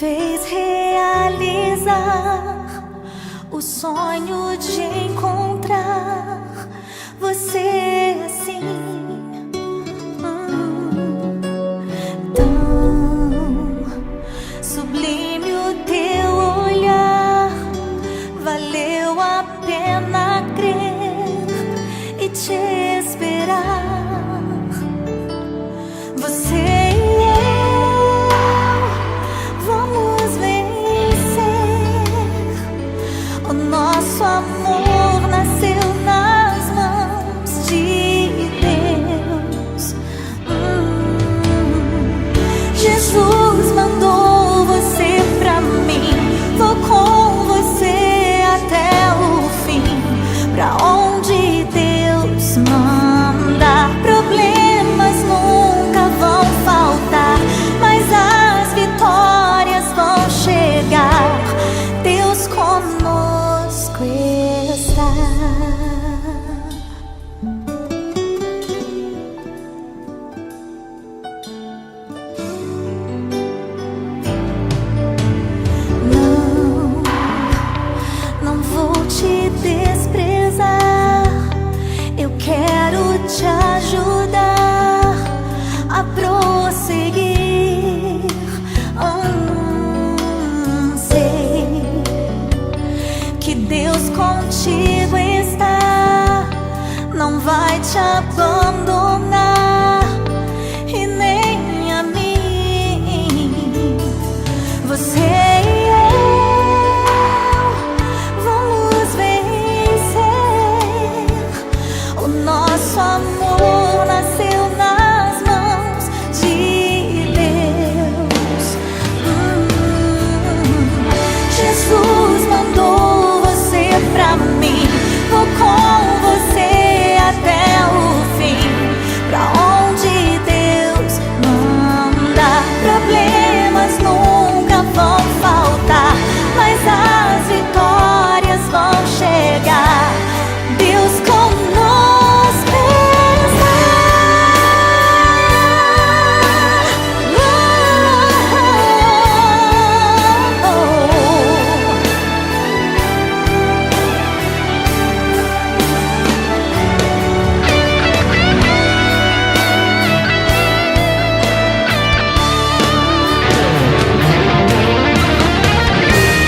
fez realizar o sonho de encontrar você assim. Tão sublime o teu olhar, valeu a pena crer e te esperar. Você e eu vamos vencer. O nosso amor nasceu nas mãos de Deus. Jesus mandou você pra mim. Vou com você até o fim. Pra onde Deus manda, problemas nunca vão faltar, mas as vitórias vão chegar. Deus conosco está. Não vou te desprezar, eu quero te ajudar a prosseguir. Sei que Deus contigo está, não vai te abandonar e nem a mim. Você e eu vamos vencer. O nosso amor nasceu nas mãos de Deus. Jesus mandou você pra mim. Vou com você até o fim. Pra onde Deus manda, problemas nunca vão faltar, mas as vitórias vão chegar. Deus conosco está.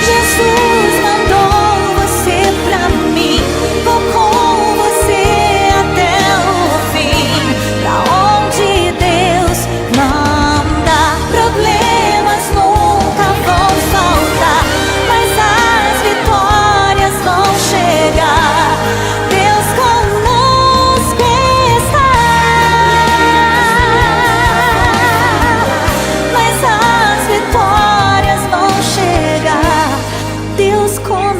Jesus mandou você pra mim. Vou com você até o fim. Pra onde Deus manda, problemas nunca vão faltar, mas as vitórias vão chegar. Deus conosco está, mas as vitórias vão chegar. Deus conosco.